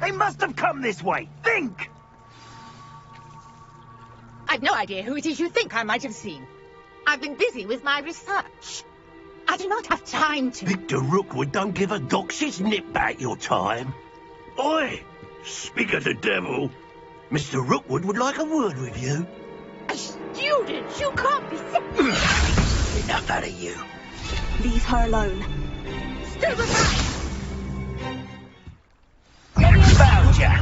They must have come this way. Think! I've no idea who it is you think I might have seen. I've been busy with my research. I do not have time to... Victor Rookwood don't give a dox's nip about your time. Oi! Speak of the devil. Mr. Rookwood would like a word with you. A student? You can't be... Enough out of you. Leave her alone. Stay with me! Found ya!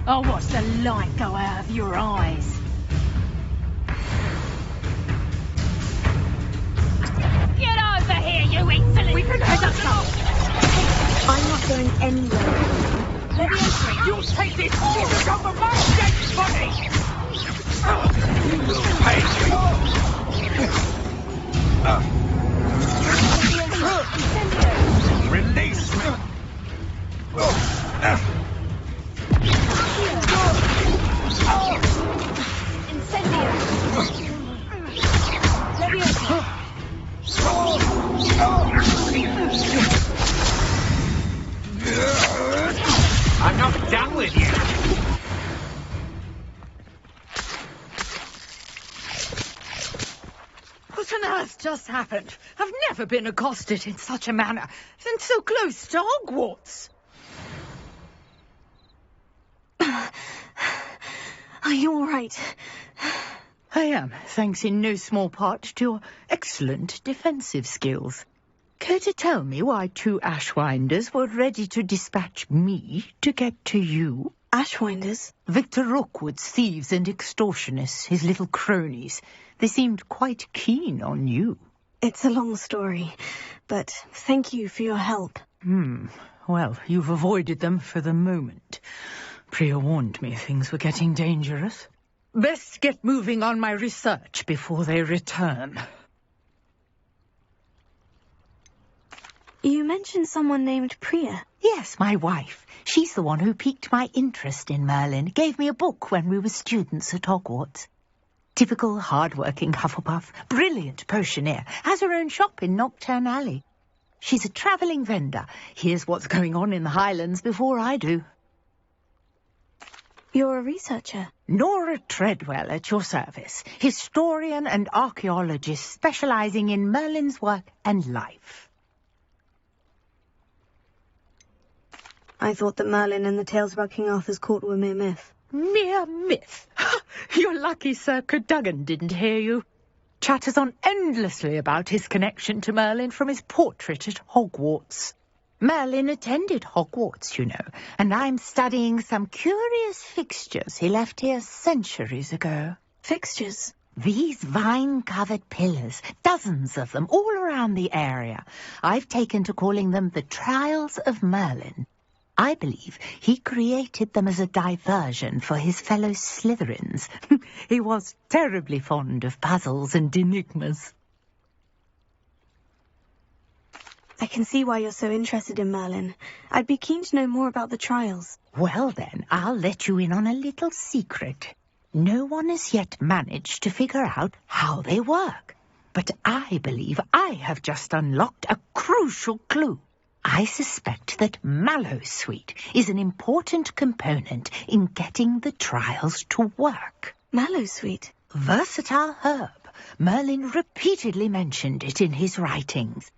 I'll watch the light go out of your eyes. Get over here, you insolent... We can head up now. I'm not going anywhere. You'll take this shit over my dead body! You will pay me! Release me! I'm not done with you. What on earth just happened? I've never been accosted in such a manner, and so close to Hogwarts. Are you all right? I am, thanks in no small part to your excellent defensive skills. Care to tell me why two Ashwinders were ready to dispatch me to get to you? Ashwinders? Victor Rookwood's thieves and extortionists, his little cronies. They seemed quite keen on you. It's a long story, but thank you for your help. Well, you've avoided them for the moment. Priya warned me things were getting dangerous. Best get moving on my research before they return. You mentioned someone named Priya. Yes, my wife. She's the one who piqued my interest in Merlin. Gave me a book when we were students at Hogwarts. Typical hard-working Hufflepuff, brilliant potioneer, has her own shop in Knockturn Alley. She's a travelling vendor. Hears what's going on in the Highlands before I do. You're a researcher. Nora Treadwell at your service, historian and archaeologist specialising in Merlin's work and life. I thought that Merlin and the tales about King Arthur's court were mere myth. Mere myth? You're lucky Sir Cadogan didn't hear you. Chatters on endlessly about his connection to Merlin from his portrait at Hogwarts. Merlin attended Hogwarts, you know, and I'm studying some curious fixtures he left here centuries ago. Fixtures? These vine-covered pillars, dozens of them, all around the area. I've taken to calling them the Trials of Merlin. I believe he created them as a diversion for his fellow Slytherins. He was terribly fond of puzzles and enigmas. I can see why you're so interested in Merlin. I'd be keen to know more about the trials. Well then, I'll let you in on a little secret. No one has yet managed to figure out how they work. But I believe I have just unlocked a crucial clue. I suspect that Mallowsweet is an important component in getting the trials to work. Mallowsweet? Versatile herb. Merlin repeatedly mentioned it in his writings.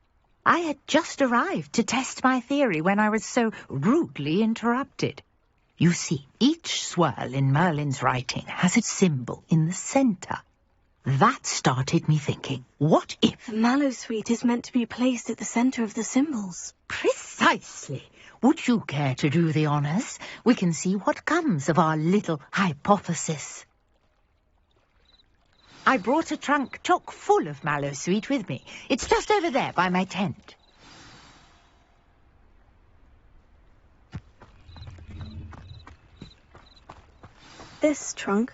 I had just arrived to test my theory when I was so rudely interrupted. You see, each swirl in Merlin's writing has its symbol in the centre. That started me thinking, what if... The Mallowsweet is meant to be placed at the centre of the symbols. Precisely. Would you care to do the honours? We can see what comes of our little hypothesis. I brought a trunk chock full of Mallowsweet with me. It's just over there by my tent. this trunk?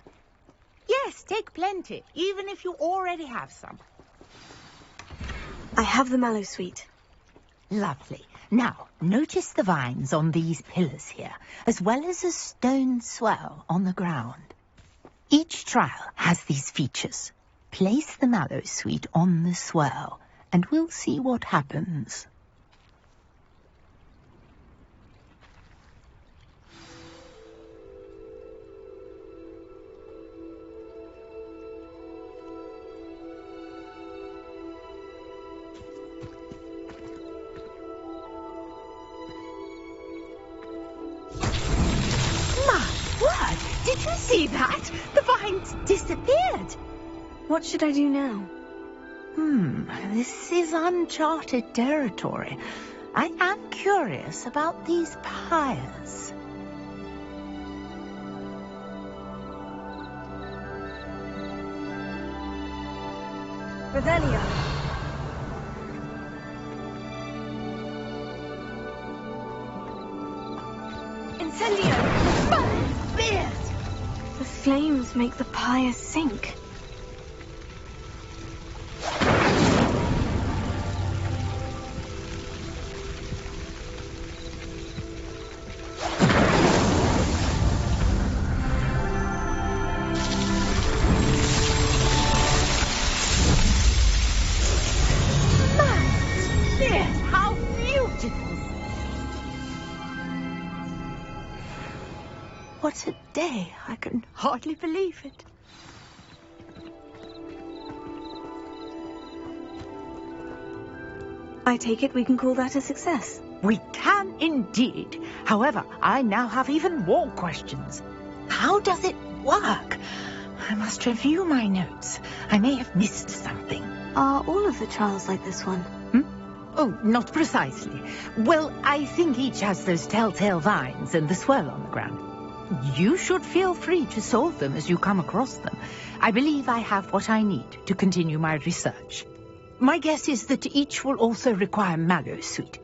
Yes, take plenty, even if you already have some. I have the mallow sweet. Lovely. Now, notice the vines on these pillars here, as well as a stone swell on the ground. Each trial has these features. Place the mallow sweet on the swell, and we'll see what happens. Did you see that? The vines disappeared. What should I do now? This is uncharted territory. I am curious about these pyres. Revelio. Incendio. Fierce! The flames make the pyre sink. How beautiful! What a day! I can hardly believe it. I take it we can call that a success. We can indeed. However, I now have even more questions. How does it work? I must review my notes. I may have missed something. Are all of the trials like this one? Oh, not precisely. Well, I think each has those telltale vines and the swirl on the ground. You should feel free to solve them as you come across them. I believe I have what I need to continue my research. My guess is that each will also require mallow sweet,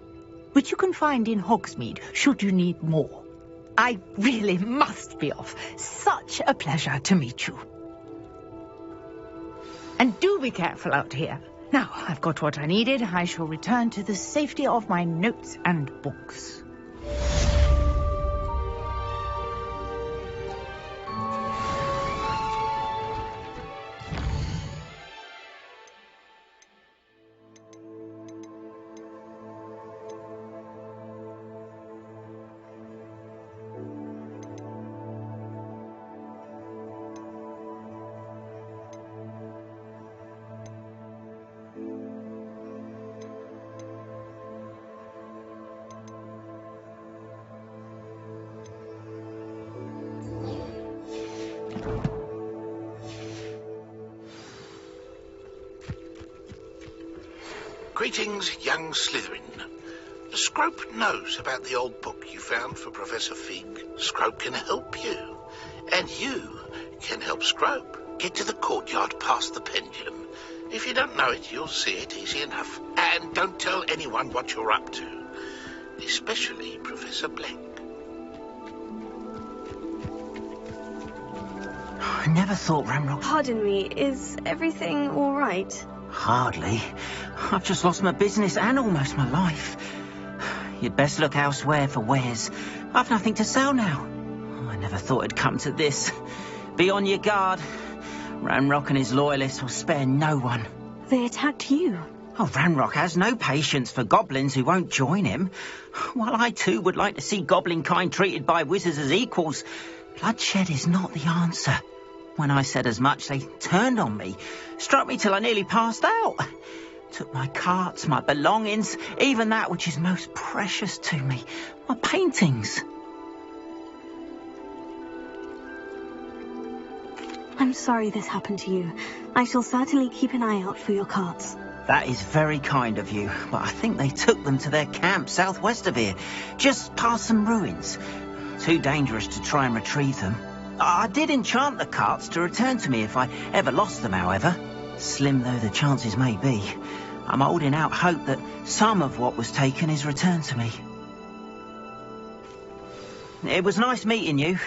which you can find in Hogsmeade should you need more. I really must be off. Such a pleasure to meet you. And do be careful out here. Now, I've got what I needed. I shall return to the safety of my notes and books. Greetings, young Slytherin. Scrope knows about the old book you found for Professor Fig. Scrope can help you. And you can help Scrope. Get to the courtyard past the pendulum. If you don't know it, you'll see it easy enough. And don't tell anyone what you're up to. Especially Professor Black. I never thought Ramrock... Pardon me, is everything all right? Hardly. I've just lost my business and almost my life. You'd best look elsewhere for wares. I've nothing to sell now. I never thought it'd come to this. Be on your guard. Ramrock and his loyalists will spare no one. They attacked you. Oh, Ramrock has no patience for goblins who won't join him. While I too would like to see goblin kind treated by wizards as equals, bloodshed is not the answer. When I said as much, they turned on me, struck me till I nearly passed out. Took my carts, my belongings, even that which is most precious to me, my paintings. I'm sorry this happened to you. I shall certainly keep an eye out for your carts. That is very kind of you, but I think they took them to their camp southwest of here, just past some ruins. Too dangerous to try and retrieve them. I did enchant the carts to return to me if I ever lost them, however. Slim though the chances may be, I'm holding out hope that some of what was taken is returned to me. It was nice meeting you.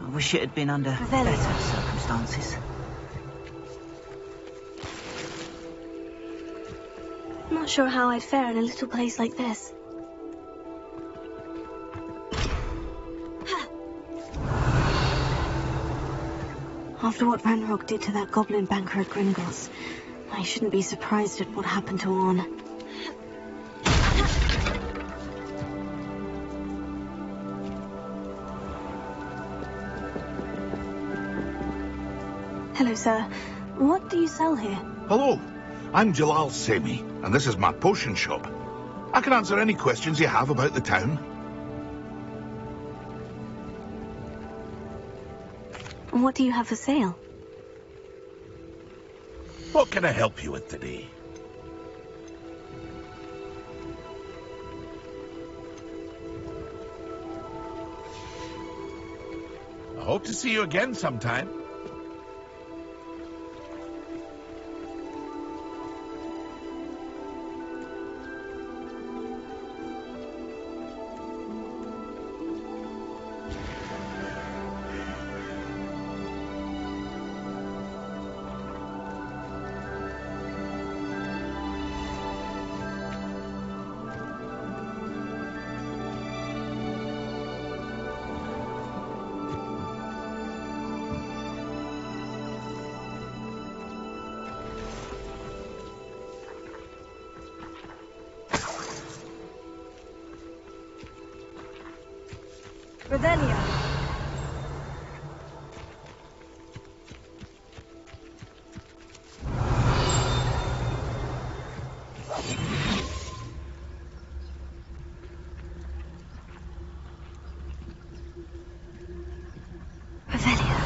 I wish it had been under Revelio. better circumstances. I'm not sure how I'd fare in a little place like this. After what Ranrock did to that goblin banker at Gringotts, I shouldn't be surprised at what happened to Orn. Hello, sir. What do you sell here? Hello, I'm Jalal Semi, and this is my potion shop. I can answer any questions you have about the town. And what do you have for sale? What can I help you with today? I hope to see you again sometime. Revelio. Revelio.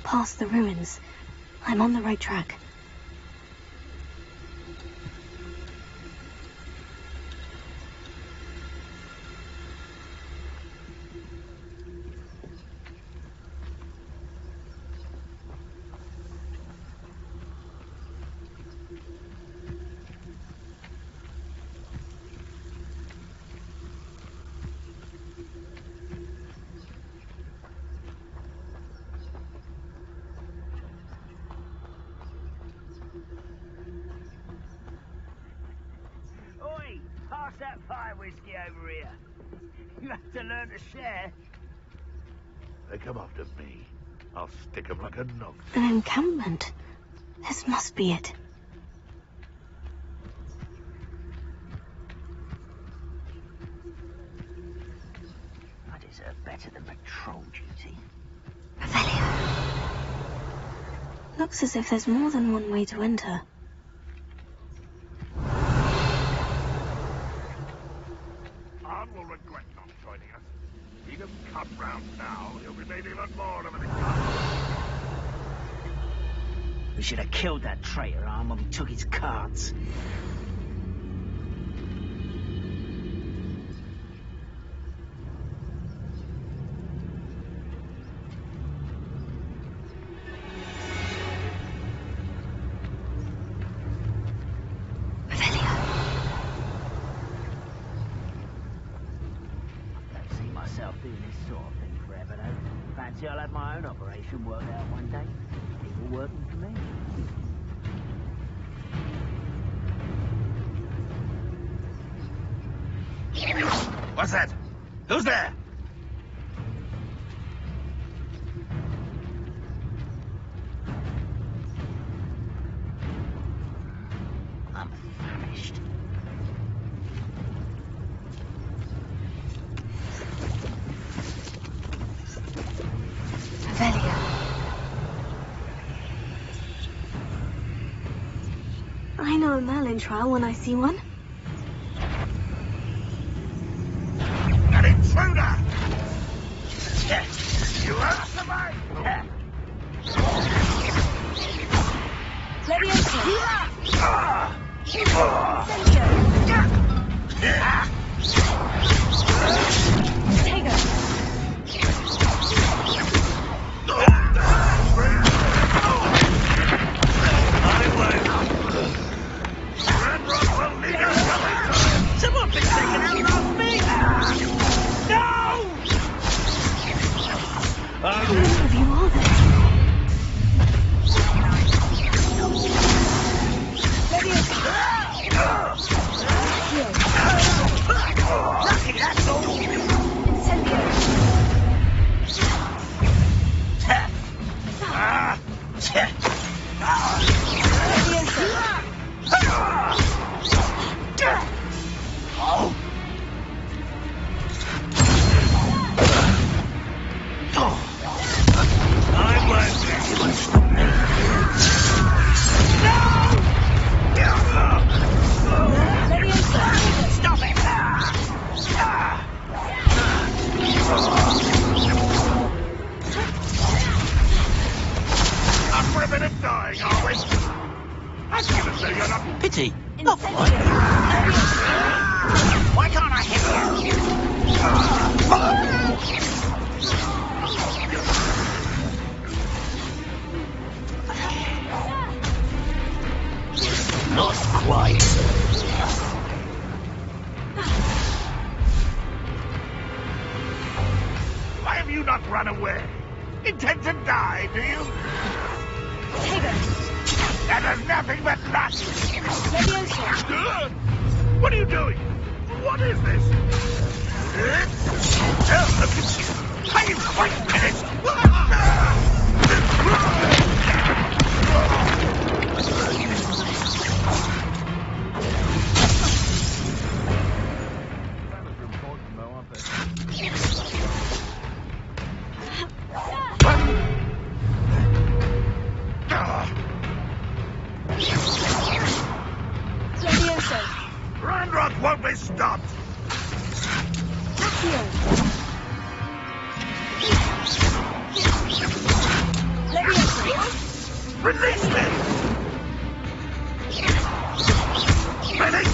Past the ruins. I'm on the right track. Pass that fire whiskey over here. You have to learn to share. They come after me. I'll stick 'em like a knife. An encampment. This must be it. I deserve better than patrol duty. Revelio. Looks as if there's more than one way to enter. Arn will regret not joining us. He doesn't come round now. He'll be made even more of an encounter. We should have killed that traitor, Arn, when we took his cards. Doing this sort of thing forever, though. Fancy I'll have my own operation worked out one day. People working for me. What's that? Who's there? I'm famished. I know a Merlin trial when I see one. An intruder! You answer me! Someone been taken out last week! No! How of you are there? Lucky, that's all! Pity. Not right. Why can't I hit you? Not quite. Why have you not run away? Intend to die, do you? That is nothing but lust. What are you doing? What is this? Are you quite finished? Ranrock won't be stopped! Release me! Ready?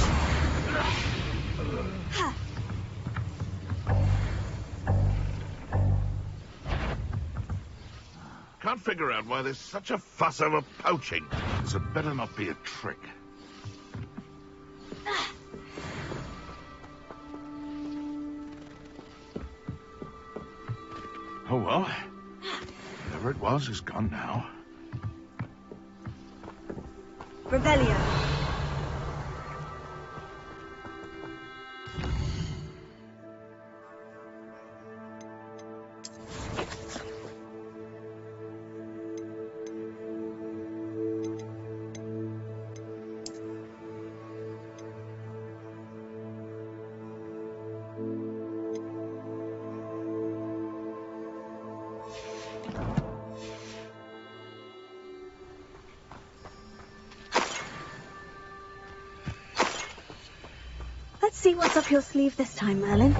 Can't figure out why there's such a fuss over poaching. This had better not be a trick. Oh well. Whatever it was is gone now. Revelio. Let's see what's up your sleeve this time, Merlin.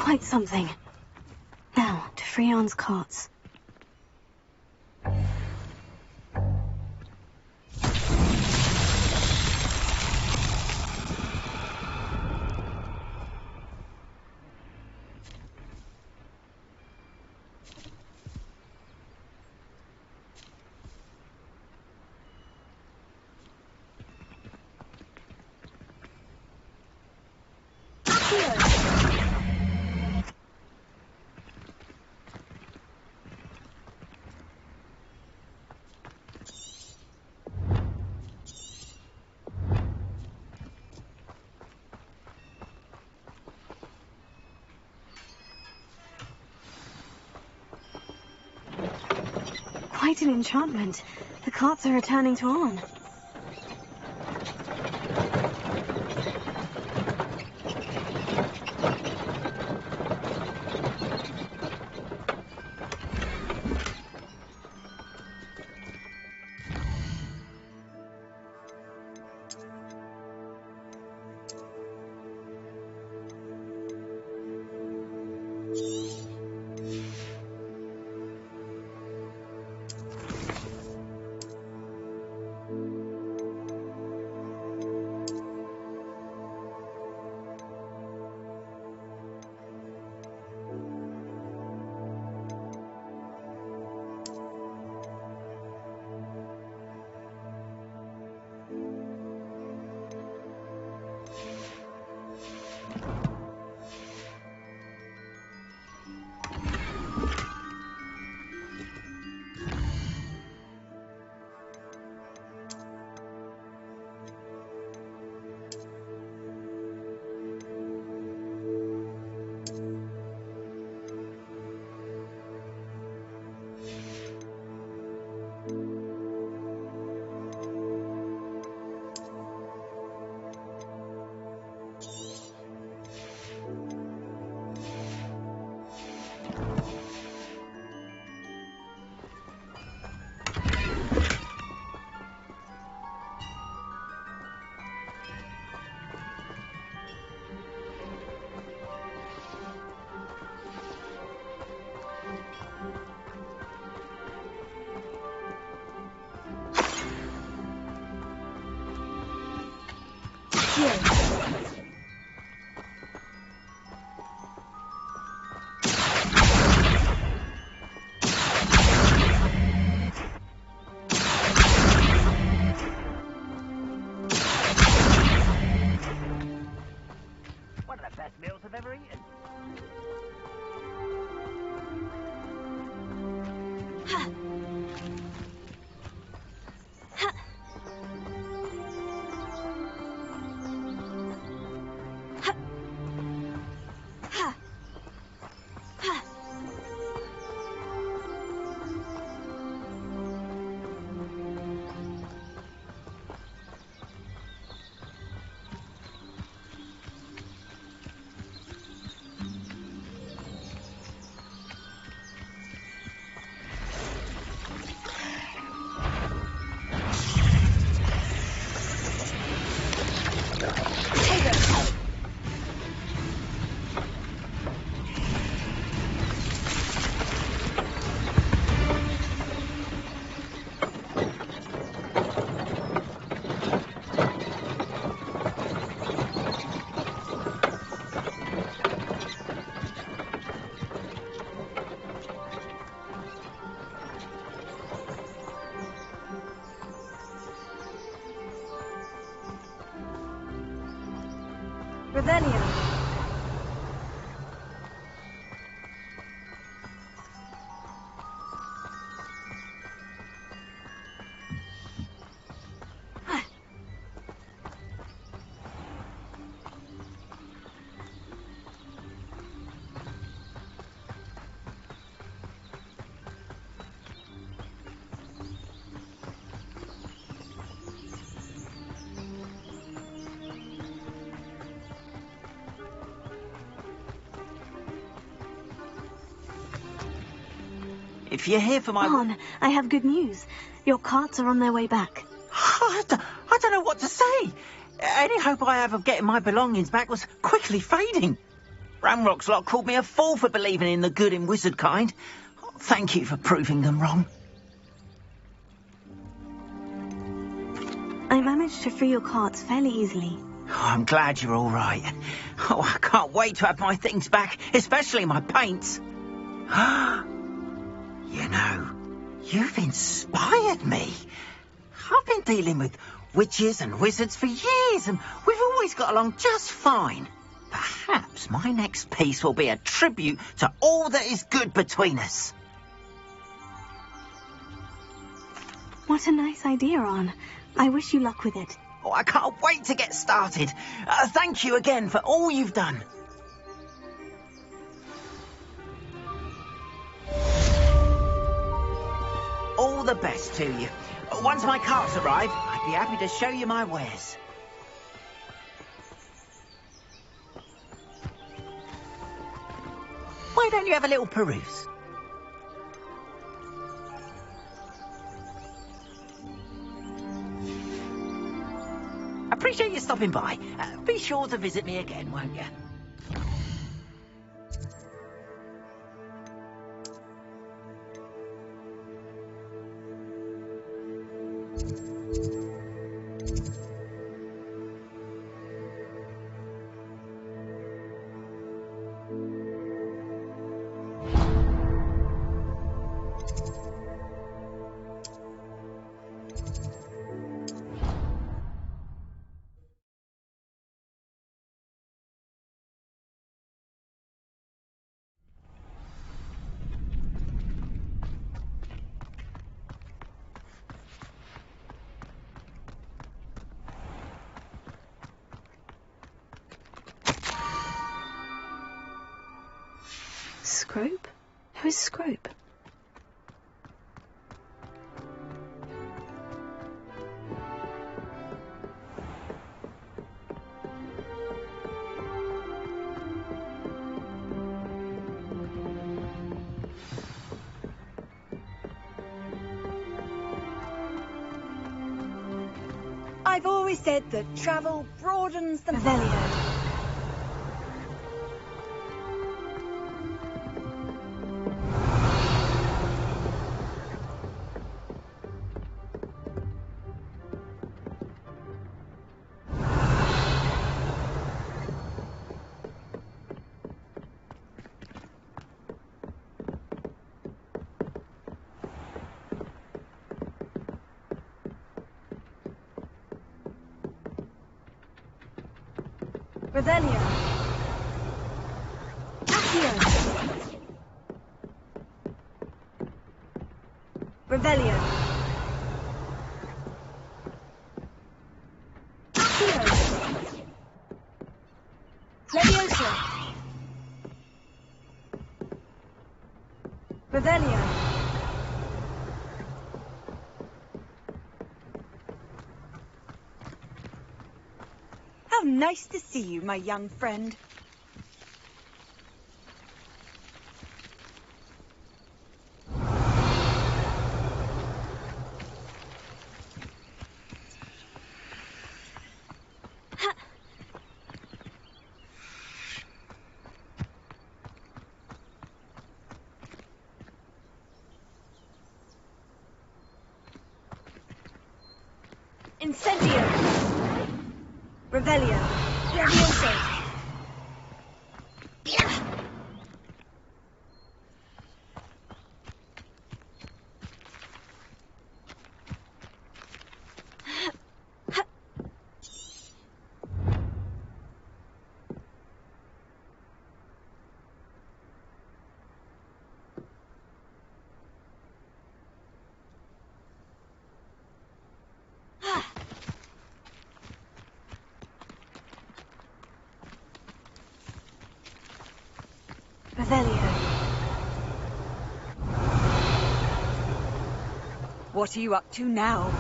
Quite something. Now, to Freon's carts. Quite an enchantment. The carts are returning to on. If you're here for my... On, I have good news. Your carts are on their way back. I don't know what to say. Any hope I have of getting my belongings back was quickly fading. Ramrock's lot called me a fool for believing in the good in wizard kind. Thank you for proving them wrong. I managed to free your carts fairly easily. Oh, I'm glad you're all right. Oh, I can't wait to have my things back, especially my paints. You know, you've inspired me. I've been dealing with witches and wizards for years, and we've always got along just fine. Perhaps my next piece will be a tribute to all that is good between us. What a nice idea, Ron. I wish you luck with it. Oh, I can't wait to get started. Thank you again for all you've done. All the best to you. Once my carts arrive, I'd be happy to show you my wares. Why don't you have a little peruse? Appreciate you stopping by. Be sure to visit me again, won't you? Scrope? Who is Scrope? I've always said that travel broadens the... Revelio. Revelio. Accio. Revelio. Accio. Leviosa. Revelio. How nice to see you, my young friend. Incendio. Revelio. Leviosa. Revelio. What are you up to now?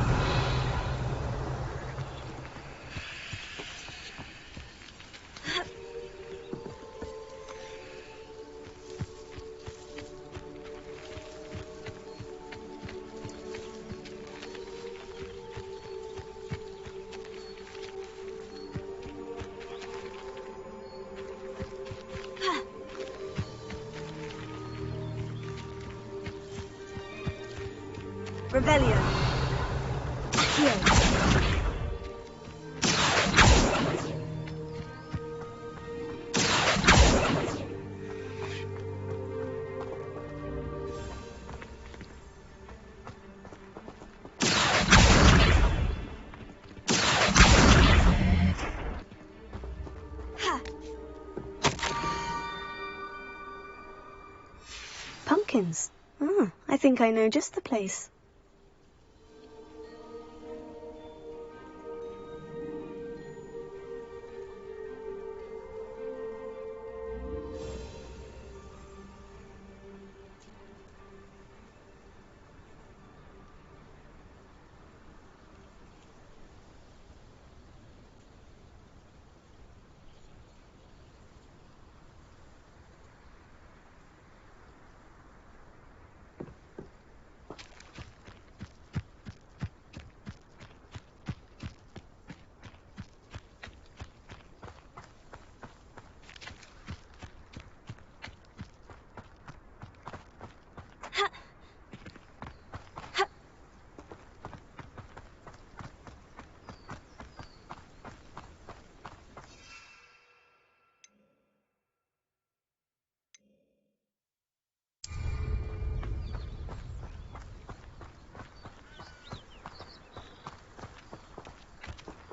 Revelio. Accio. Pumpkins. I think I know just the place.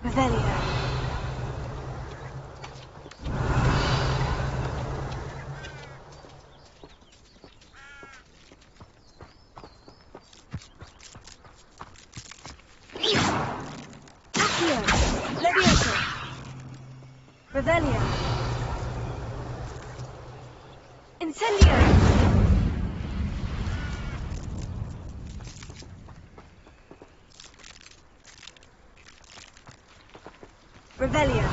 Revelio. Accio. Levioso. Revelio. Incendio. Revelio.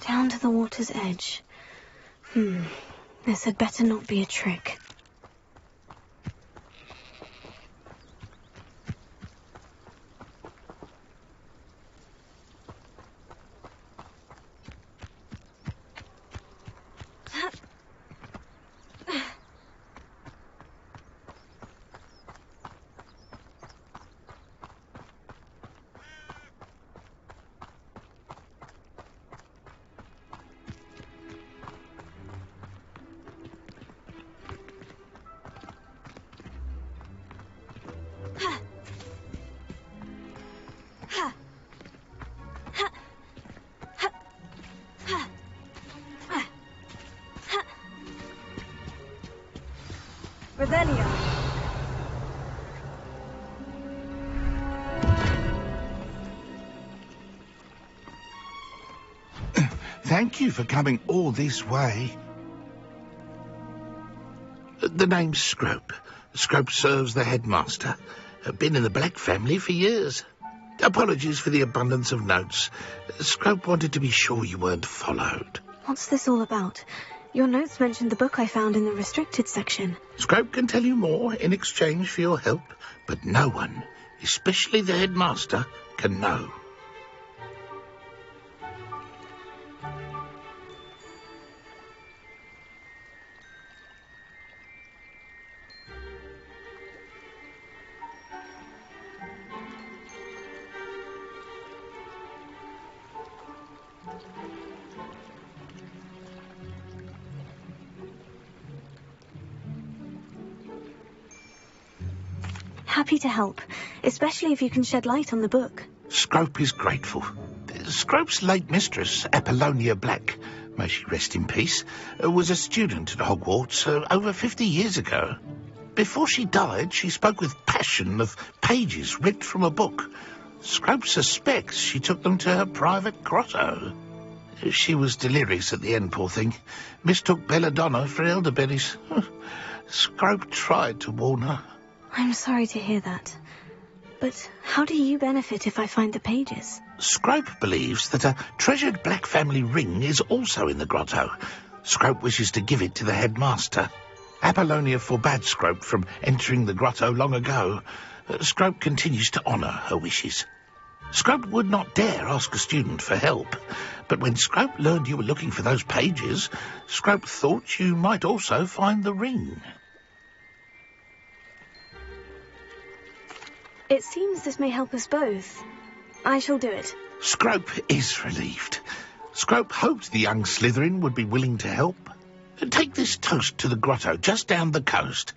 Down to the water's edge. This had better not be a trick. Revelio. Thank you for coming all this way. The name's Scrope. Scrope serves the headmaster. Been in the Black family for years. Apologies for the abundance of notes. Scrope wanted to be sure you weren't followed. What's this all about? Your notes mentioned the book I found in the restricted section. Scrope can tell you more in exchange for your help, but no one, especially the headmaster, can know. Happy to help, especially if you can shed light on the book. Scrope is grateful. Scrope's late mistress, Apollonia Black, may she rest in peace, was a student at Hogwarts over 50 years ago. Before she died, she spoke with passion of pages ripped from a book. Scrope suspects she took them to her private grotto. She was delirious at the end, poor thing. Mistook belladonna for elderberries. Scrope tried to warn her. I'm sorry to hear that. But how do you benefit if I find the pages? Scrope believes that a treasured Black family ring is also in the grotto. Scrope wishes to give it to the headmaster. Apollonia forbade Scrope from entering the grotto long ago. Scrope continues to honour her wishes. Scrope would not dare ask a student for help, but when Scrope learned you were looking for those pages, Scrope thought you might also find the ring. It seems this may help us both. I shall do it. Scrope is relieved. Scrope hoped the young Slytherin would be willing to help. Take this toast to the grotto just down the coast.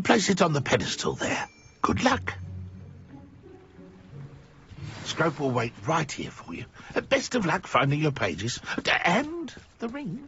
Place it on the pedestal there. Good luck. Scrope will wait right here for you. Best of luck finding your pages. And the ring.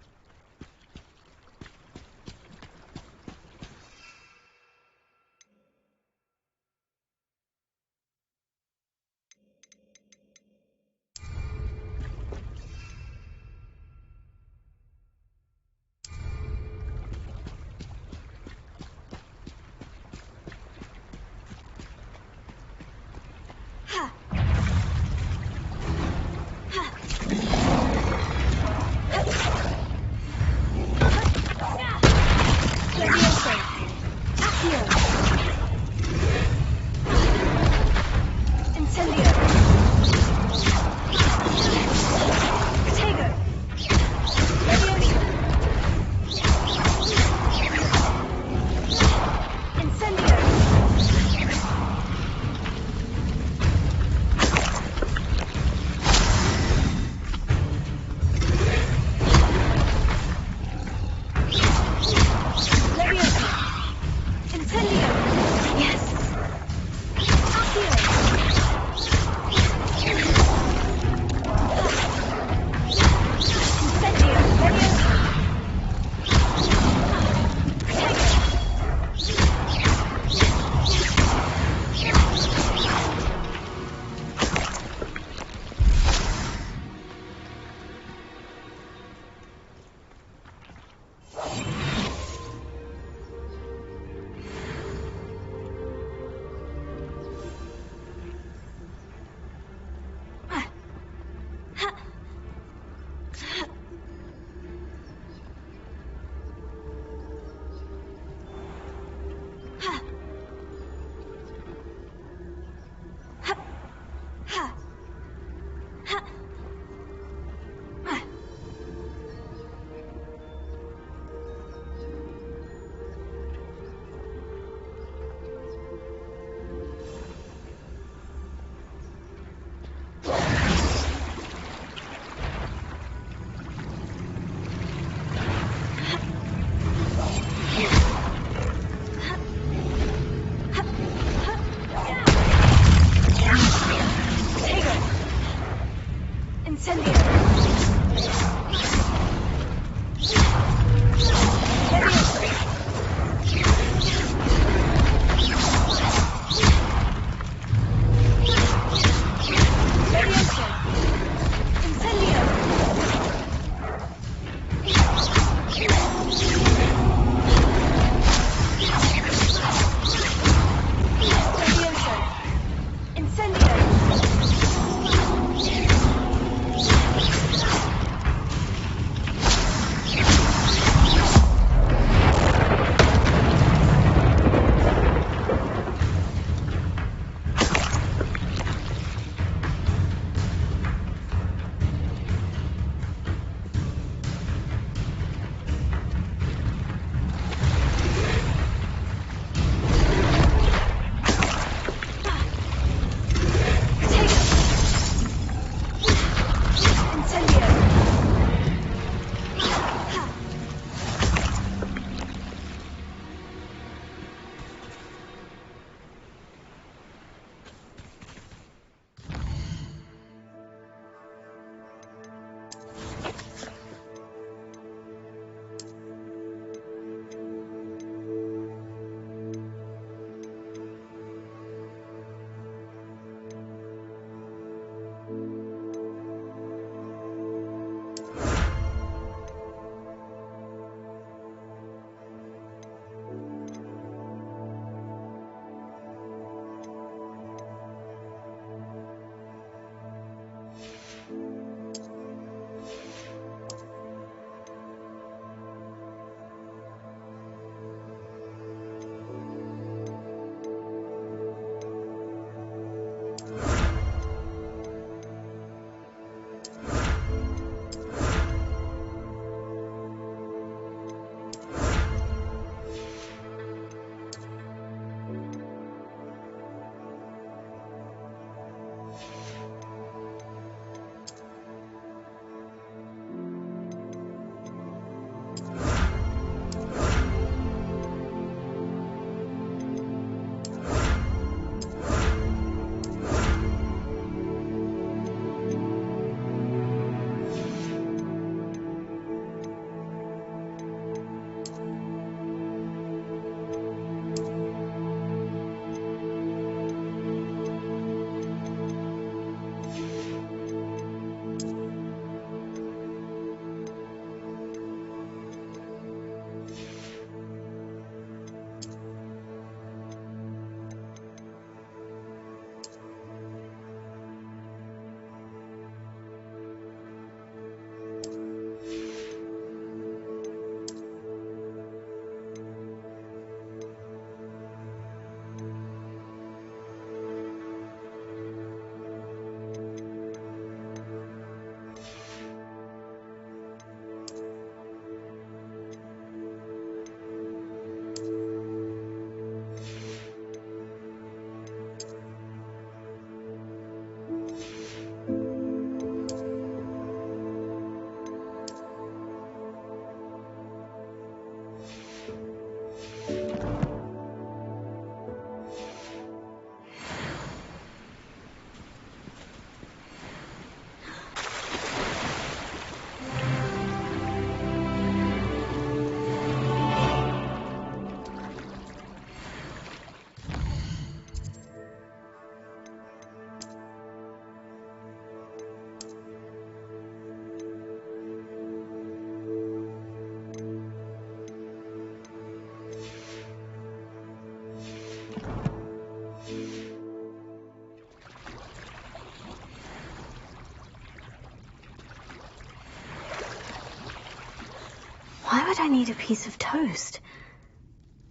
Why would I need a piece of toast?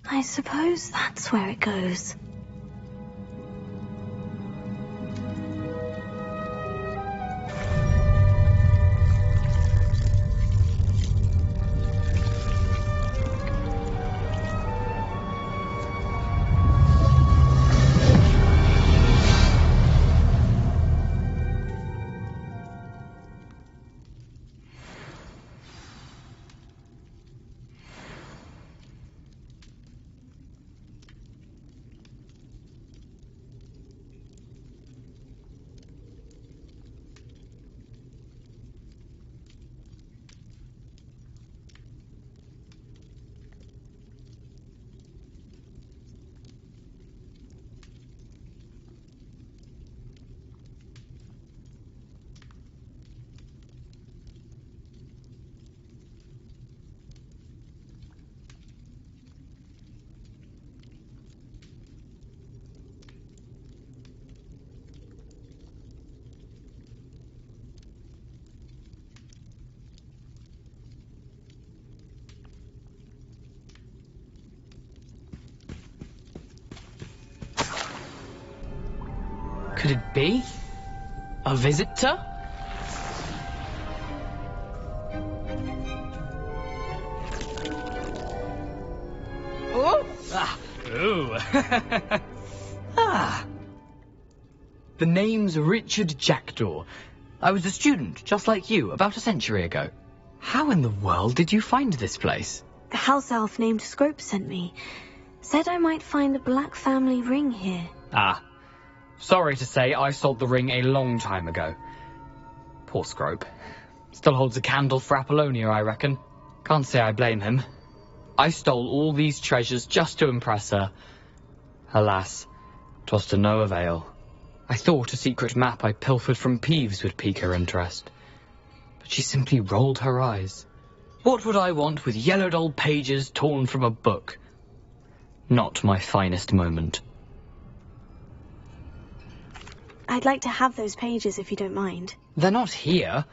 I suppose that's where it goes. Could it be? A visitor? Oh! Ah! Ooh! Ah! The name's Richard Jackdaw. I was a student, just like you, about a century ago. How in the world did you find this place? The house elf named Scrope sent me. Said I might find a black family ring here. Ah. Sorry to say, I sold the ring a long time ago. Poor Scrope. Still holds a candle for Apollonia, I reckon. Can't say I blame him. I stole all these treasures just to impress her. Alas, 'twas to no avail. I thought a secret map I pilfered from Peeves would pique her interest. But she simply rolled her eyes. What would I want with yellowed old pages torn from a book? Not my finest moment. I'd like to have those pages if you don't mind. They're not here.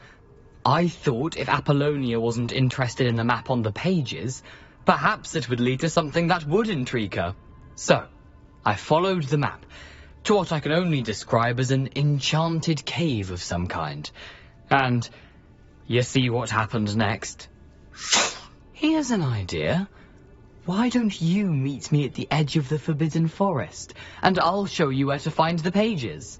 I thought if Apollonia wasn't interested in the map on the pages, perhaps it would lead to something that would intrigue her. So, I followed the map to what I can only describe as an enchanted cave of some kind. And you see what happened next? Here's an idea. Why don't you meet me at the edge of the Forbidden Forest, and I'll show you where to find the pages.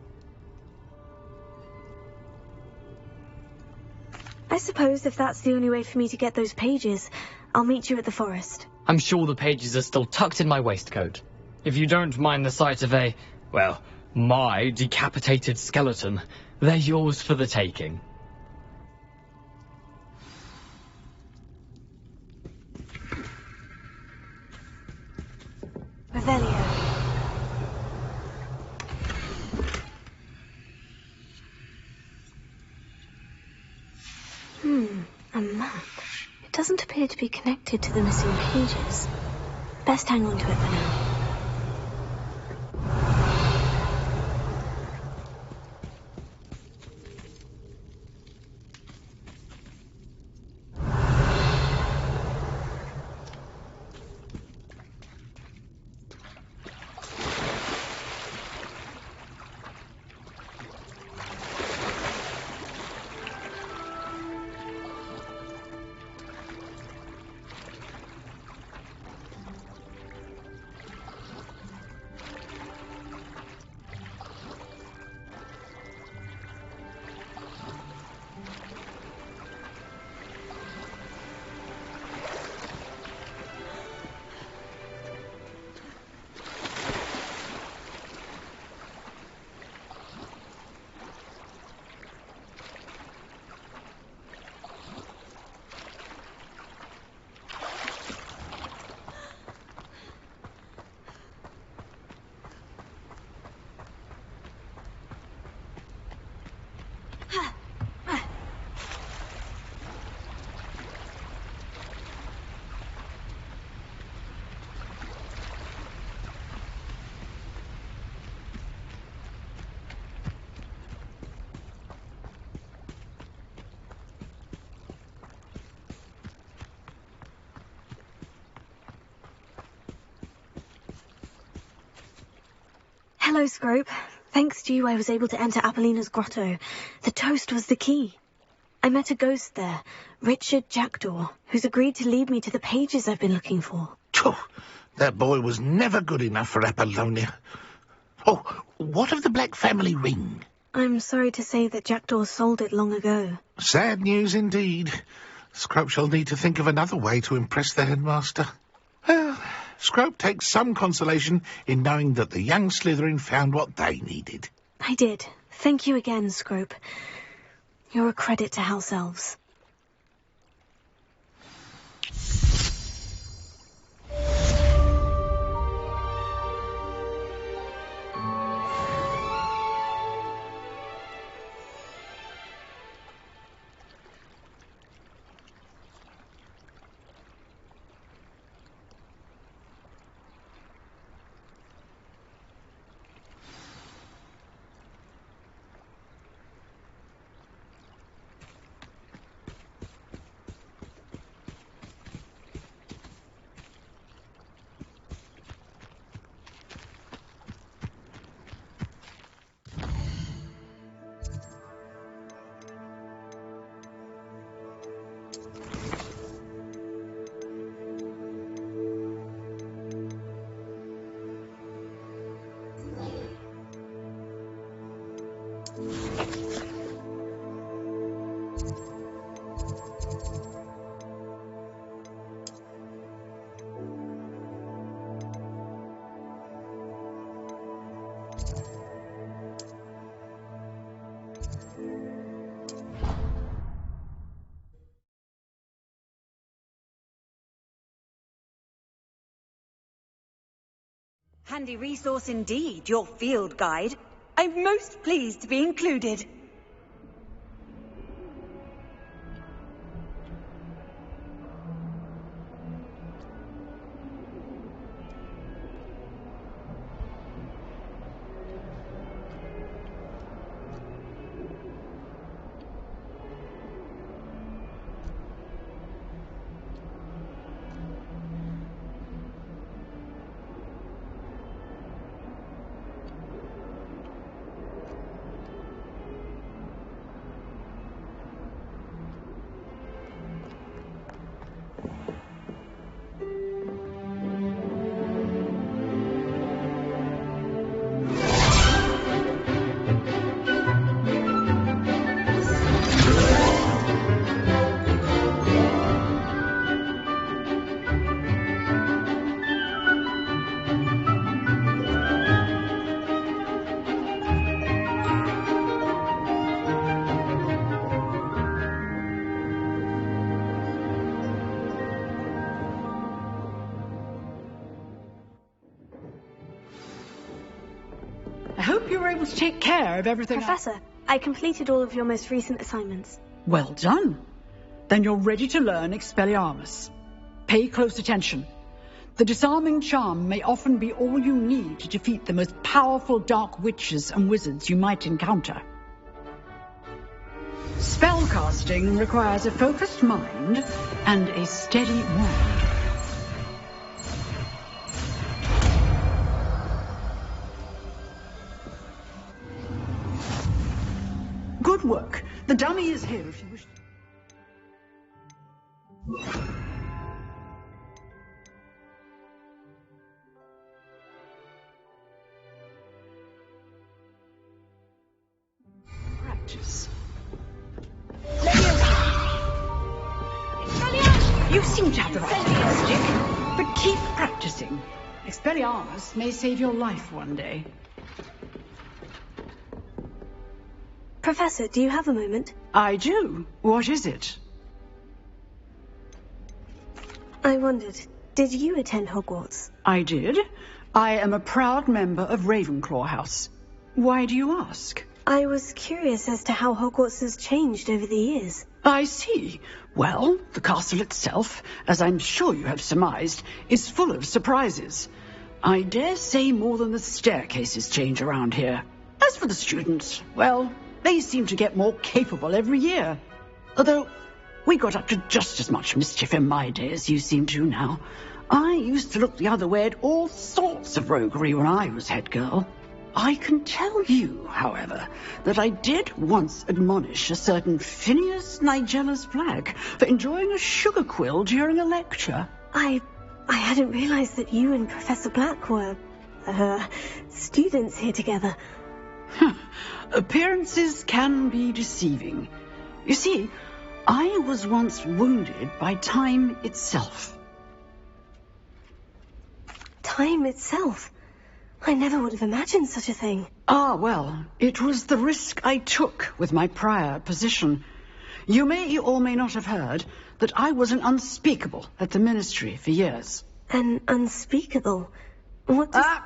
I suppose if that's the only way for me to get those pages, I'll meet you at the forest. I'm sure the pages are still tucked in my waistcoat. If you don't mind the sight of my decapitated skeleton, they're yours for the taking. Revelio. A map. It doesn't appear to be connected to the missing pages. Best hang on to it for now. Hello, Scrope. Thanks to you, I was able to enter Apollina's grotto. The toast was the key. I met a ghost there, Richard JACKDWA, who's agreed to lead me to the pages I've been looking for. That boy was never good enough for Apollonia. Oh, what of the Black family ring? I'm sorry to say that JACKDAW sold it long ago. Sad news indeed. Scrope shall need to think of another way to impress the headmaster. Well, Scrope takes some consolation in knowing that the young Slytherin found what they needed. I did. Thank you again, Scrope. You're a credit to House Elves. Handy resource indeed, your field guide. I'm most pleased to be included. I hope you were able to take care of everything. Professor, I completed all of your most recent assignments. Well done. Then you're ready to learn Expelliarmus. Pay close attention. The disarming charm may often be all you need to defeat the most powerful dark witches and wizards you might encounter. Spellcasting requires a focused mind and a steady wand. Good work. The dummy is here if you wish. Practice. You seem to have the right stick, but keep practicing. Expelliarmus may save your life one day. Professor, do you have a moment? I do. What is it? I wondered, did you attend Hogwarts? I did. I am a proud member of Ravenclaw House. Why do you ask? I was curious as to how Hogwarts has changed over the years. I see. Well, the castle itself, as I'm sure you have surmised, is full of surprises. I dare say more than the staircases change around here. As for the students, well, they seem to get more capable every year. Although, we got up to just as much mischief in my day as you seem to now. I used to look the other way at all sorts of roguery when I was head girl. I can tell you, however, that I did once admonish a certain Phineas Nigella's Flag for enjoying a sugar quill during a lecture. I hadn't realized that you and Professor Black were, students here together. Appearances can be deceiving. You see, I was once wounded by time itself. Time itself? I never would have imagined such a thing. Ah, well, it was the risk I took with my prior position. You may or may not have heard that I was an unspeakable at the Ministry for years. An unspeakable? What does...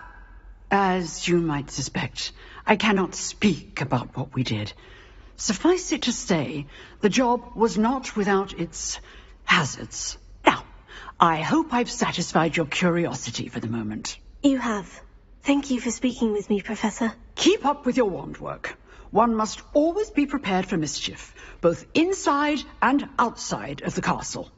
As you might suspect, I cannot speak about what we did. Suffice it to say, the job was not without its hazards. Now, I hope I've satisfied your curiosity for the moment. You have. Thank you for speaking with me, Professor. Keep up with your wand work. One must always be prepared for mischief, both inside and outside of the castle.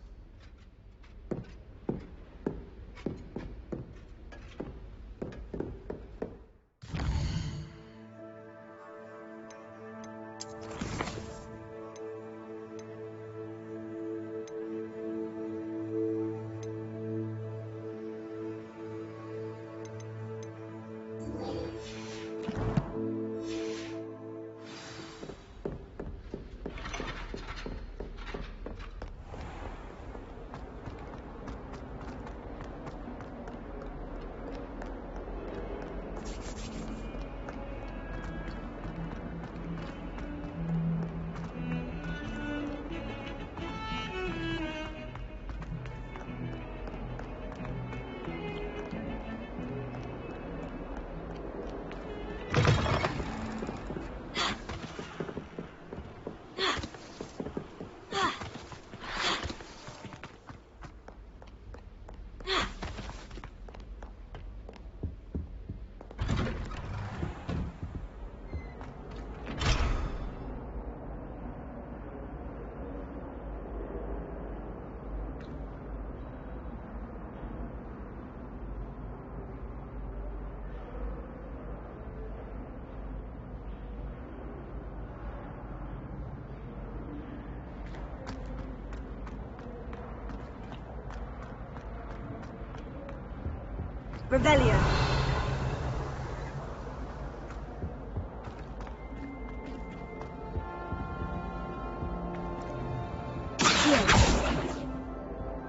Rebellion.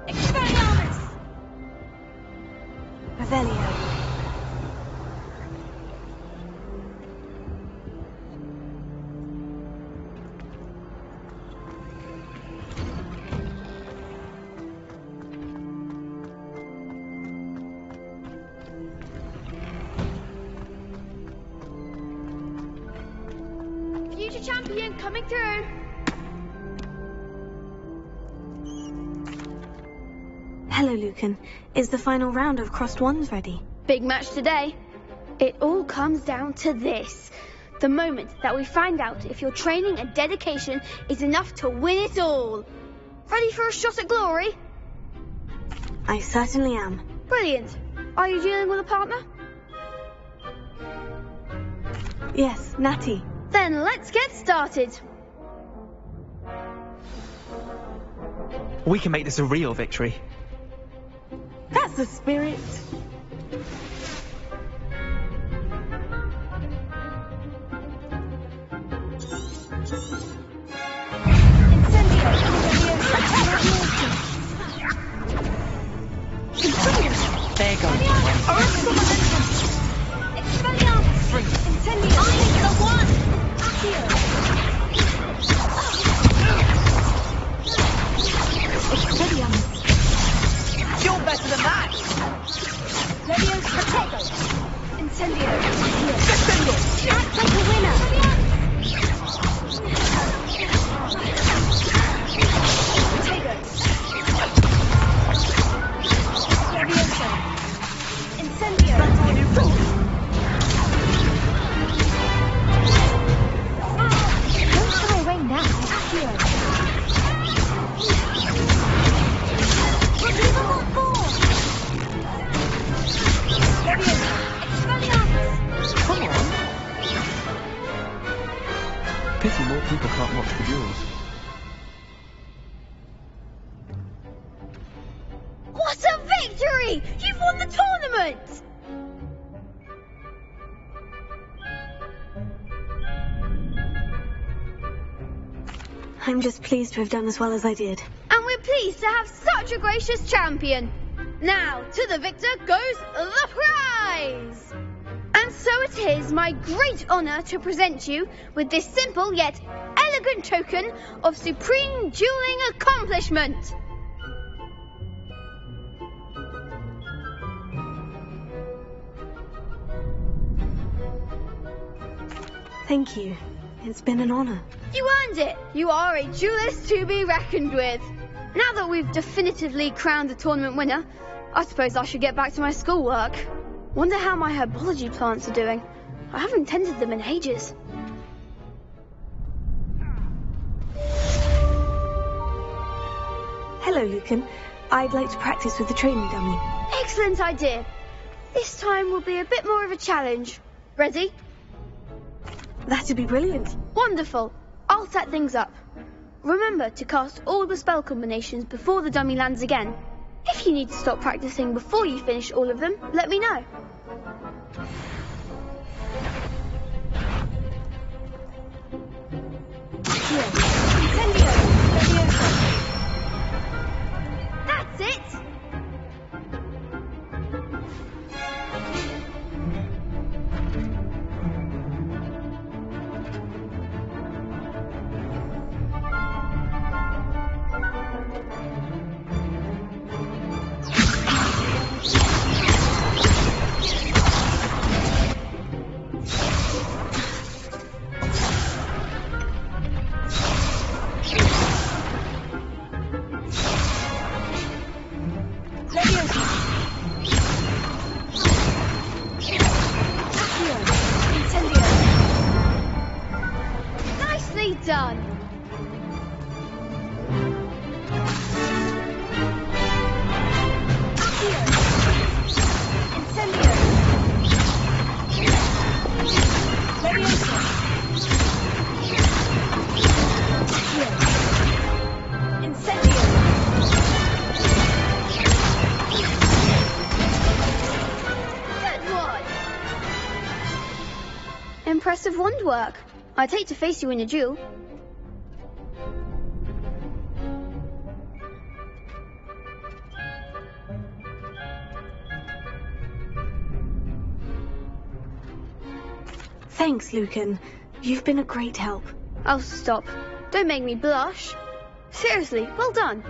Expelliarmus! Rebellion. Future champion coming through. Hello, Lucan. Is the final round of Crossed Wands ready? Big match today. It all comes down to this. The moment that we find out if your training and dedication is enough to win it all. Ready for a shot at glory? I certainly am. Brilliant. Are you dealing with a partner? Yes, Natty. Then let's get started. We can make this a real victory. That's the spirit. There goes. You're better than that! Levio's Potato! Incendio! Incendio! Act like a winner! Potato! Levioso! Incendio! Don't shy away now. Accio! Unbelievable force! Victory! You've won the tournament! I'm just pleased to have done as well as I did. And we're pleased to have such a gracious champion. Now, to the victor goes the prize! And so it is my great honour to present you with this simple yet elegant token of supreme dueling accomplishment. Thank you. It's been an honour. You earned it. You are a duelist to be reckoned with. Now that we've definitively crowned the tournament winner, I suppose I should get back to my schoolwork. Wonder how my herbology plants are doing. I haven't tended them in ages. Hello, Lucan. I'd like to practice with the training dummy. Excellent idea. This time will be a bit more of a challenge. Ready? That'd be brilliant. Wonderful. I'll set things up. Remember to cast all the spell combinations before the dummy lands again. If you need to stop practicing before you finish all of them, let me know. That's it! Done. Impressive wand work. I'd hate to face you in a duel. Thanks, Lucan. You've been a great help. Oh, stop. Don't make me blush. Seriously, well done.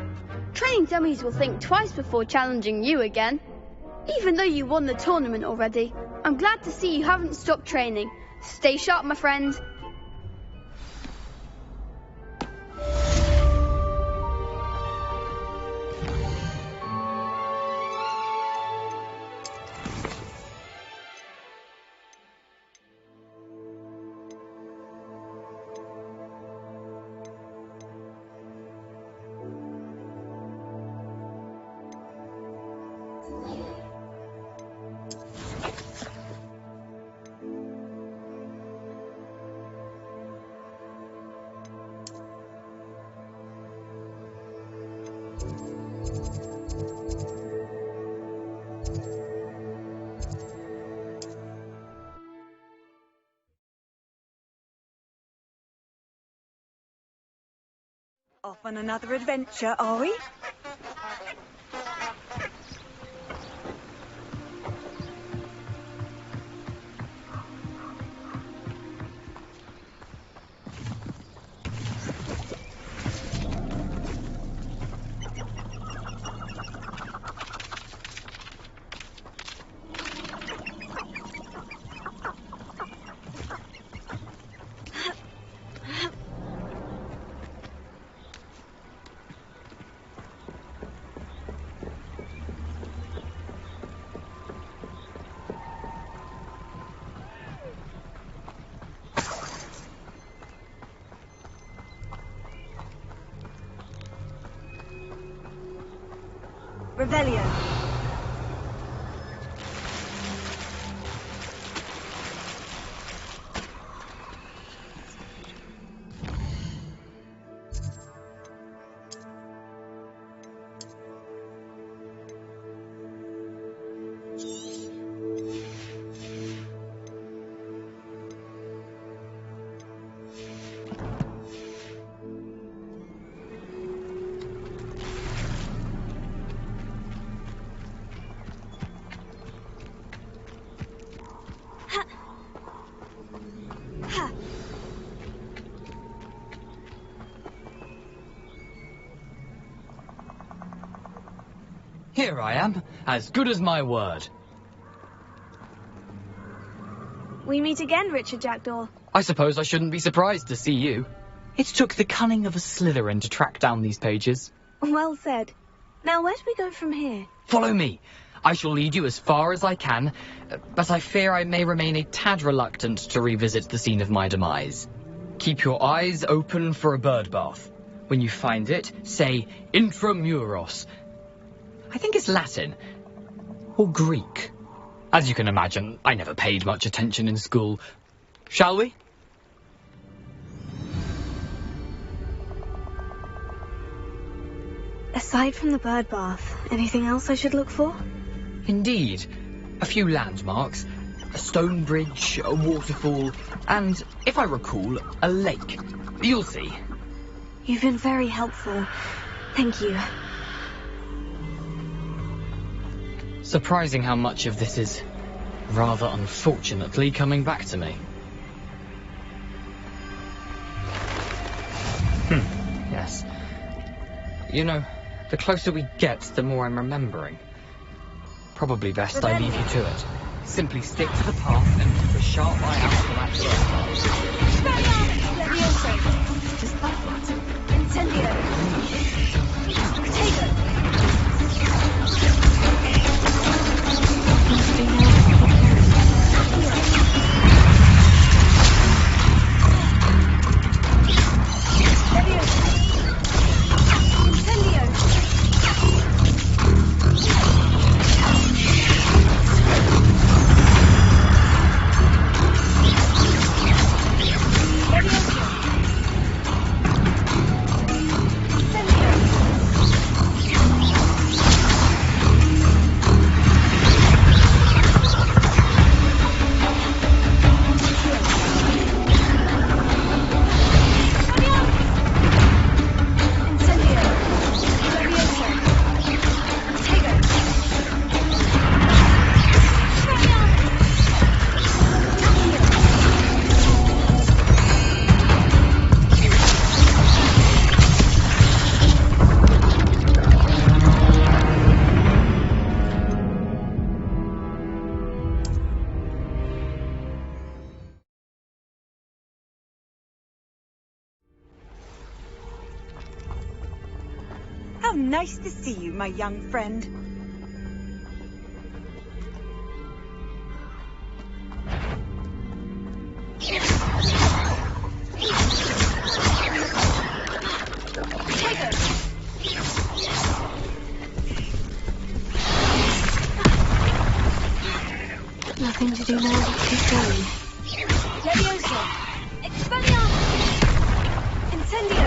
Training dummies will think twice before challenging you again. Even though you won the tournament already, I'm glad to see you haven't stopped training. Stay sharp, my friend. Off on another adventure, are we? Revelio. here I am, as good as my word. We meet again, Richard Jackdaw. I suppose I shouldn't be surprised to see you. It took the cunning of a Slytherin to track down these pages. Well said. Now, where do we go from here? Follow me. I shall lead you as far as I can, but I fear I may remain a tad reluctant to revisit the scene of my demise. Keep your eyes open for a bird bath. When you find it, say intramuros. I think it's Latin. Or Greek. As you can imagine, I never paid much attention in school. Shall we? Aside from the bird bath, anything else I should look for? Indeed. A few landmarks, a stone bridge, a waterfall, and, if I recall, a lake. You'll see. You've been very helpful. Thank you. Surprising how much of this is, rather unfortunately, coming back to me. Yes. You know, the closer we get, the more I'm remembering. Probably best I leave you to it. Simply stick to the path and keep a sharp eye out for that bird. Just like that. Incendio. Potato. Nice to see you, my young friend. Nothing to do now but keep going. Leviosa. Expelliarmus. Incendio.